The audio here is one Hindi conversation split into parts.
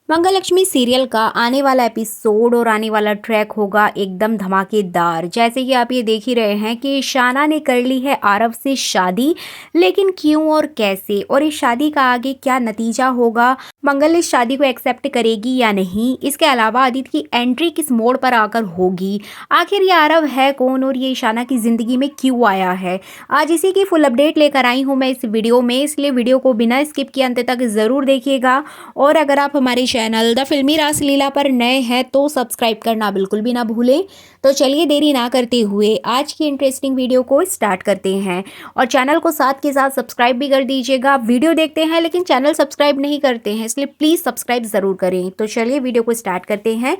मंगलक्ष्मी सीरियल का आने वाला एपिसोड और आने वाला ट्रैक होगा एकदम धमाकेदार। जैसे कि आप ये देख ही रहे हैं कि ईशाना ने कर ली है आरव से शादी, लेकिन क्यों और कैसे, और इस शादी का आगे क्या नतीजा होगा, मंगल इस शादी को एक्सेप्ट करेगी या नहीं, इसके अलावा आदित्य की एंट्री किस मोड़ पर आकर होगी, आखिर ये आरव है कौन और ये ईशाना की जिंदगी में क्यों आया है। आज इसी की फुल अपडेट लेकर आई हूँ मैं इस वीडियो में, इसलिए वीडियो को बिना स्किप किए अंत तक जरूर देखिएगा। और अगर आप हमारे चैनल द फिल्मी रासलीला पर नए हैं तो सब्सक्राइब करना बिल्कुल भी ना भूलें। तो चलिए देरी ना करते हुए आज की इंटरेस्टिंग वीडियो को स्टार्ट करते हैं, और चैनल को साथ के साथ सब्सक्राइब भी कर दीजिएगा। वीडियो देखते हैं लेकिन चैनल सब्सक्राइब नहीं करते हैं, इसलिए प्लीज़ सब्सक्राइब ज़रूर करें। तो चलिए वीडियो को स्टार्ट करते हैं।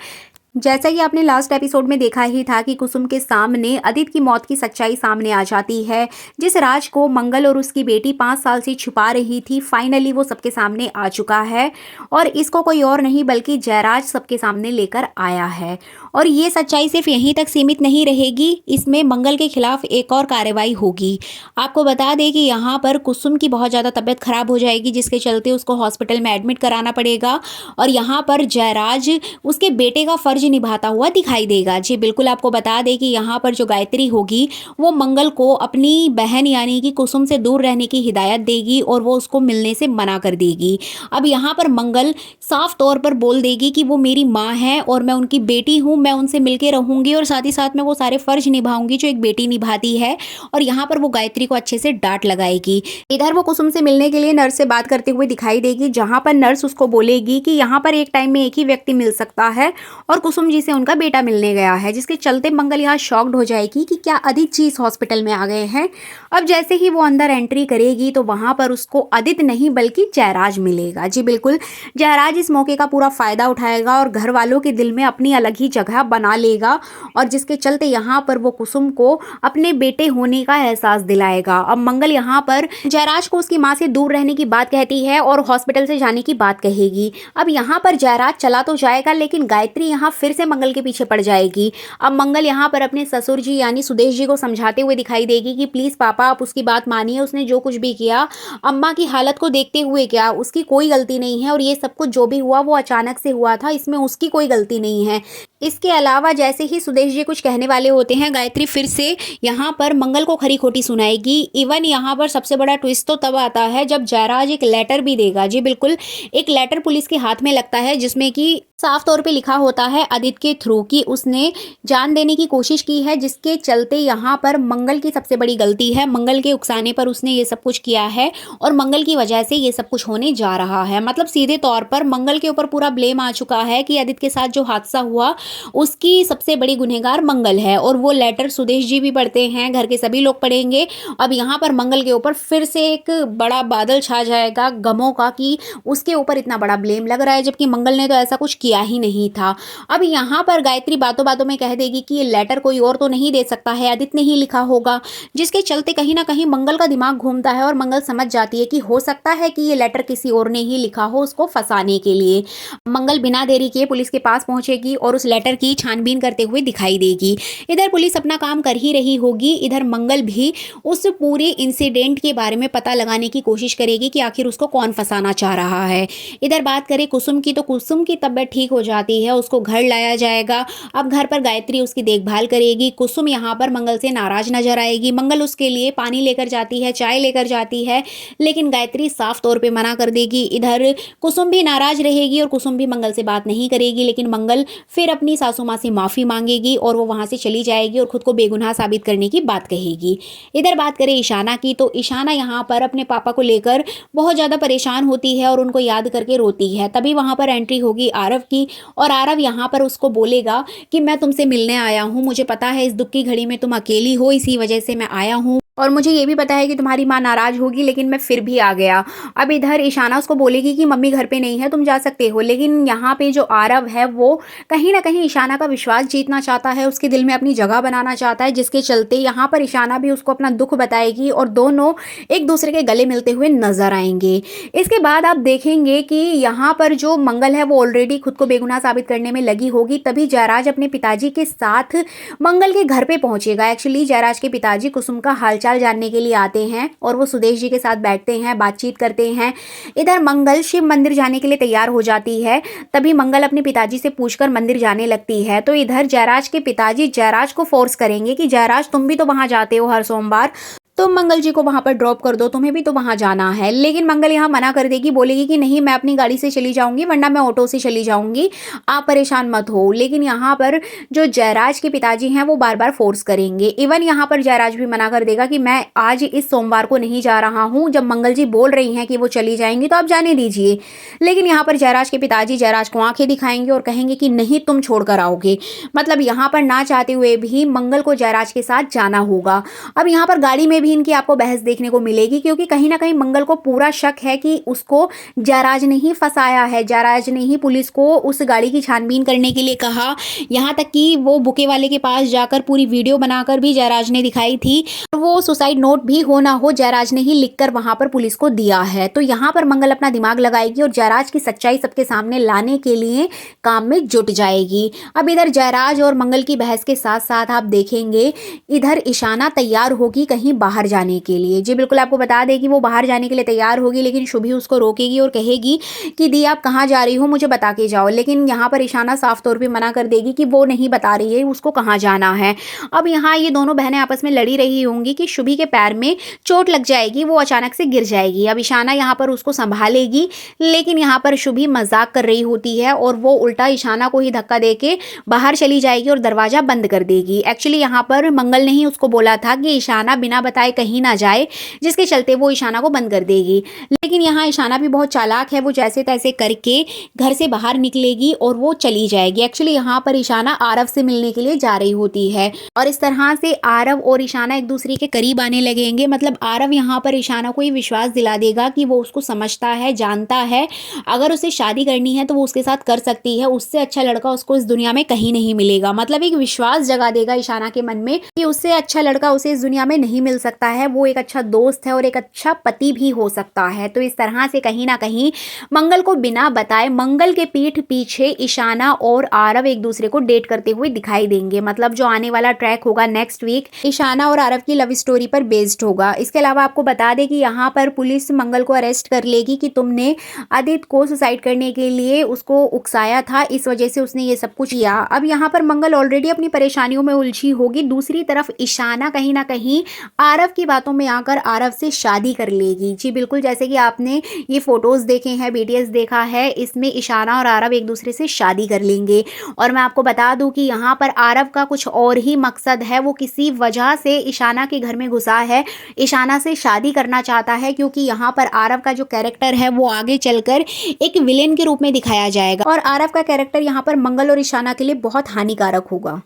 जैसा कि आपने लास्ट एपिसोड में देखा ही था कि कुसुम के सामने आदित्य की मौत की सच्चाई सामने आ जाती है। जिस राज को मंगल और उसकी बेटी 5 साल से छुपा रही थी, फाइनली वो सबके सामने आ चुका है, और इसको कोई और नहीं बल्कि जयराज सबके सामने लेकर आया है। और ये सच्चाई सिर्फ यहीं तक सीमित नहीं रहेगी, इसमें मंगल के खिलाफ एक और कार्रवाई होगी। आपको बता दें कि यहाँ पर कुसुम की बहुत ज़्यादा तबीयत खराब हो जाएगी, जिसके चलते उसको हॉस्पिटल में एडमिट कराना पड़ेगा, और यहाँ पर जयराज उसके बेटे का फर्ज निभाता हुआ दिखाई देगा। जी बिल्कुल, आपको बता दें कि यहाँ पर जो गायत्री होगी वो मंगल को अपनी बहन यानी कि कुसुम से दूर रहने की हिदायत देगी और वो उसको मिलने से मना कर देगी। अब यहाँ पर मंगल साफ तौर पर बोल देगी कि वो मेरी माँ है और मैं उनकी बेटी हूँ, मैं उनसे मिलके रहूंगी और साथ ही साथ में वो सारे फर्ज निभाऊंगी जो एक बेटी निभाती है। और यहाँ पर वो गायत्री को अच्छे से डांट लगाएगी। इधर वो कुसुम से मिलने के लिए नर्स से बात करते हुए दिखाई देगी, जहाँ पर नर्स उसको बोलेगी कि यहाँ पर एक टाइम में एक ही व्यक्ति मिल सकता है, और कुसुम जी से उनका बेटा मिलने गया है। जिसके चलते मंगल यहाँ शॉक्ड हो जाएगी कि क्या आदित्य जी इस हॉस्पिटल में आ गए हैं। अब जैसे ही वो अंदर एंट्री करेगी तो वहां पर उसको आदित्य नहीं बल्कि जयराज मिलेगा। जी बिल्कुल, जयराज इस मौके का पूरा फायदा उठाएगा और घर वालों के दिल में अपनी अलग ही जगह बना लेगा, और जिसके चलते यहाँ पर वो कुसुम को अपने बेटे होने का एहसास दिलाएगा। अब मंगल यहाँ पर जयराज को उसकी माँ से दूर रहने की बात कहती है और हॉस्पिटल से जाने की बात कहेगी। अब यहाँ पर जयराज चला तो जाएगा, लेकिन गायत्री यहाँ फिर से मंगल के पीछे पड़ जाएगी। अब मंगल यहाँ पर अपने ससुर जी यानी सुदेश जी को समझाते हुए दिखाई देगी कि प्लीज पापा आप उसकी बात मानिए, उसने जो कुछ भी किया अम्मा की हालत को देखते हुए क्या, उसकी कोई गलती नहीं है, और ये सब कुछ जो भी हुआ वो अचानक से हुआ था, इसमें उसकी कोई गलती नहीं है। इसके अलावा जैसे ही सुदेश जी कुछ कहने वाले होते हैं, गायत्री फिर से यहाँ पर मंगल को खरी खोटी सुनाएगी। इवन यहाँ पर सबसे बड़ा ट्विस्ट तो तब आता है जब जयराज एक लेटर भी देगा। जी बिल्कुल, एक लेटर पुलिस के हाथ में लगता है जिसमें कि साफ तौर पे लिखा होता है आदित्य के थ्रू कि उसने जान देने की कोशिश की है, जिसके चलते यहाँ पर मंगल की सबसे बड़ी गलती है, मंगल के उकसाने पर उसने ये सब कुछ किया है और मंगल की वजह से ये सब कुछ होने जा रहा है। मतलब सीधे तौर पर मंगल के ऊपर पूरा ब्लेम आ चुका है कि आदित्य के साथ जो हादसा हुआ उसकी सबसे बड़ी गुनहगार मंगल है, और वो लेटर सुदेश जी भी पढ़ते हैं, घर के सभी लोग पढ़ेंगे। अब यहाँ पर मंगल के ऊपर फिर से एक बड़ा बादल छा जाएगा गमों का कि उसके ऊपर इतना बड़ा ब्लेम लग रहा है, जबकि मंगल ने तो ऐसा कुछ किया ही नहीं था। अब यहाँ पर गायत्री बातों बातों में कह देगी कि ये लेटर कोई और तो नहीं दे सकता है, आदित्य ने ही लिखा होगा, जिसके चलते कहीं ना कहीं मंगल का दिमाग घूमता है और मंगल समझ जाती है कि हो सकता है कि ये लेटर किसी और ने ही लिखा हो उसको फंसाने के लिए। मंगल बिना देरी किए पुलिस के पास पहुंचेगी और उस लेटर की छानबीन करते हुए दिखाई देगी। इधर पुलिस अपना काम कर ही रही होगी, इधर मंगल भी उस पूरे इंसिडेंट के बारे में पता लगाने की कोशिश करेगी कि आखिर उसको कौन फंसाना चाह रहा है। इधर बात करें कुसुम की, तो कुसुम की तबीयत ठीक हो जाती है, उसको घर लाया जाएगा। अब घर पर गायत्री उसकी देखभाल करेगी। कुसुम यहाँ पर मंगल से नाराज नजर आएगी। मंगल उसके लिए पानी लेकर जाती है, चाय लेकर जाती है, लेकिन गायत्री साफ तौर पे मना कर देगी। इधर कुसुम भी नाराज रहेगी और कुसुम भी मंगल से बात नहीं करेगी, लेकिन मंगल फिर अपनी सासू माँ से माफी मांगेगी और वो वहां से चली जाएगी और खुद को बेगुनाह साबित करने की बात कहेगी। इधर बात करें ईशाना की, तो ईशाना यहाँ पर अपने पापा को लेकर बहुत ज्यादा परेशान होती है और उनको याद करके रोती है। तभी वहां पर एंट्री होगी आरव की, और आरव यहाँ पर उसको बोलेगा कि मैं तुमसे मिलने आया हूँ, मुझे पता है इस दुख की घड़ी में तुम अकेली हो, इसी वजह से मैं आया हूँ, और मुझे ये भी पता है कि तुम्हारी माँ नाराज होगी, लेकिन मैं फिर भी आ गया। अब इधर ईशाना उसको बोलेगी कि मम्मी घर पे नहीं है, तुम जा सकते हो, लेकिन यहाँ पे जो आरव है वो कहीं ना कहीं ईशाना का विश्वास जीतना चाहता है, उसके दिल में अपनी जगह बनाना चाहता है, जिसके चलते यहाँ पर ईशाना भी उसको अपना दुख बताएगी और दोनों एक दूसरे के गले मिलते हुए नजर आएंगे। इसके बाद आप देखेंगे कि यहाँ पर जो मंगल है वो ऑलरेडी खुद को बेगुनाह साबित करने में लगी होगी। तभी जयराज अपने पिताजी के साथ मंगल के घर पे पहुंचेगा। एक्चुअली जयराज के पिताजी कुसुम का हालचाल हालचाल जानने के लिए आते हैं और वो सुदेश जी के साथ बैठते हैं, बातचीत करते हैं। इधर मंगल शिव मंदिर जाने के लिए तैयार हो जाती है। तभी मंगल अपने पिताजी से पूछकर मंदिर जाने लगती है। तो इधर जयराज के पिताजी जयराज को फोर्स करेंगे कि जयराज तुम भी तो वहां जाते हो हर सोमवार, तुम मंगल जी को वहां पर ड्रॉप कर दो, तुम्हें भी तो वहां जाना है। लेकिन मंगल यहाँ मना कर देगी, बोलेगी कि नहीं मैं अपनी गाड़ी से चली जाऊंगी, वरना मैं ऑटो से चली जाऊंगी, आप परेशान मत हो। लेकिन यहाँ पर जो जयराज के पिताजी हैं वो बार बार फोर्स करेंगे। इवन यहाँ पर जयराज भी मना कर देगा कि मैं आज इस सोमवार को नहीं जा रहा हूँ, जब मंगल जी बोल रही हैं कि वो चली जाएंगी तो आप जाने दीजिए। लेकिन यहाँ पर जयराज के पिताजी जयराज को आंखें दिखाएंगे और कहेंगे कि नहीं तुम छोड़कर आओगे। मतलब यहाँ पर ना चाहते हुए भी मंगल को जयराज के साथ जाना होगा। अब यहाँ पर गाड़ी में भी इनकी आपको बहस देखने को मिलेगी, क्योंकि कहीं ना कहीं मंगल को पूरा शक है कि उसको जयराज ने ही फंसाया है, जयराज ने ही पुलिस को उस गाड़ी की छानबीन करने के लिए कहा। यहाँ तक कि वो बुके वाले के पास जाकर पूरी वीडियो बनाकर भी जयराज ने दिखाई थी। वो सुसाइड नोट भी हो ना हो जयराज ने ही लिखकर वहां पर पुलिस को दिया है। तो यहाँ पर मंगल अपना दिमाग लगाएगी और जयराज की सच्चाई सबके सामने लाने के लिए काम में जुट जाएगी। अब इधर जयराज और मंगल की बहस के साथ साथ आप देखेंगे इधर ईशाना तैयार होगी कहीं बाहर जाने के लिए। जी बिल्कुल, आपको बता दें कि वो बाहर जाने के लिए तैयार होगी, लेकिन शुभी उसको रोकेगी और कहेगी कि दी आप कहाँ जा रही हो, मुझे बता के जाओ। लेकिन यहाँ पर ईशाना साफ तौर पे मना कर देगी कि वो नहीं बता रही है उसको कहाँ जाना है। अब यहाँ ये दोनों बहनें आपस में लड़ी रही होंगी कि शुभी के पैर में चोट लग जाएगी, वो अचानक से गिर जाएगी। अब ईशाना यहाँ पर उसको संभालेगी, लेकिन यहाँ पर शुभी मजाक कर रही होती है और वो उल्टा ईशाना को ही धक्का दे के बाहर चली जाएगी और दरवाजा बंद कर देगी। एक्चुअली यहाँ पर मंगल ने ही उसको बोला था कि ईशाना बिना बताए कहीं ना जाए, जिसके चलते वो ईशाना को बंद कर देगी। लेकिन यहाँ ईशाना भी बहुत चालाक है, वो जैसे तैसे करके घर से बाहर निकलेगी और वो चली जाएगी। एक्चुअली यहाँ पर ईशाना आरव से मिलने के लिए जा रही होती है और इस तरह से आरव और ईशाना एक दूसरे के करीब आने लगेंगे। मतलब आरव यहाँ पर ईशाना को ये विश्वास दिला देगा कि वो उसको समझता है, जानता है, अगर उसे शादी करनी है तो वो उसके साथ कर सकती है, उससे अच्छा लड़का उसको इस दुनिया में कहीं नहीं मिलेगा। मतलब एक विश्वास जगा देगा ईशाना के मन में कि उससे अच्छा लड़का उसे इस दुनिया में नहीं मिल सकता है, वो एक अच्छा दोस्त है और एक अच्छा पति भी हो सकता है। तो इस तरह से कहीं ना कहीं मंगल को बिना बताए मंगल के पीठ पीछे ईशाना और आरव एक दूसरे को डेट करते हुए दिखाई देंगे। मतलब जो आने वाला ट्रैक होगा नेक्स्ट वीक ईशाना और आरव की लव स्टोरी पर बेस्ड होगा। इसके अलावा आपको बता दें कि यहाँ पर पुलिस मंगल को अरेस्ट कर लेगी कि तुमने आदित्य को सुसाइड करने के लिए उसको उकसाया था, इस वजह से उसने ये सब कुछ किया। अब यहाँ पर मंगल ऑलरेडी अपनी परेशानियों में उलझी होगी, दूसरी तरफ ईशाना कहीं ना कहीं आरव की बातों में आकर आरव से शादी कर लेगी। जी बिल्कुल, जैसे कि आपने ये फोटोज देखे हैं, बीटीएस देखा है, इसमें ईशाना और आरव एक दूसरे से शादी कर लेंगे। और मैं आपको बता दूं कि यहाँ पर आरव का कुछ और ही मकसद है, वो किसी वजह से ईशाना के घर में घुसा है, ईशाना से शादी करना चाहता है, क्योंकि यहाँ पर आरव का जो कैरेक्टर है वो आगे चलकर एक विलेन के रूप में दिखाया जाएगा और आरव का कैरेक्टर यहाँ पर मंगल और ईशाना के लिए बहुत हानिकारक होगा।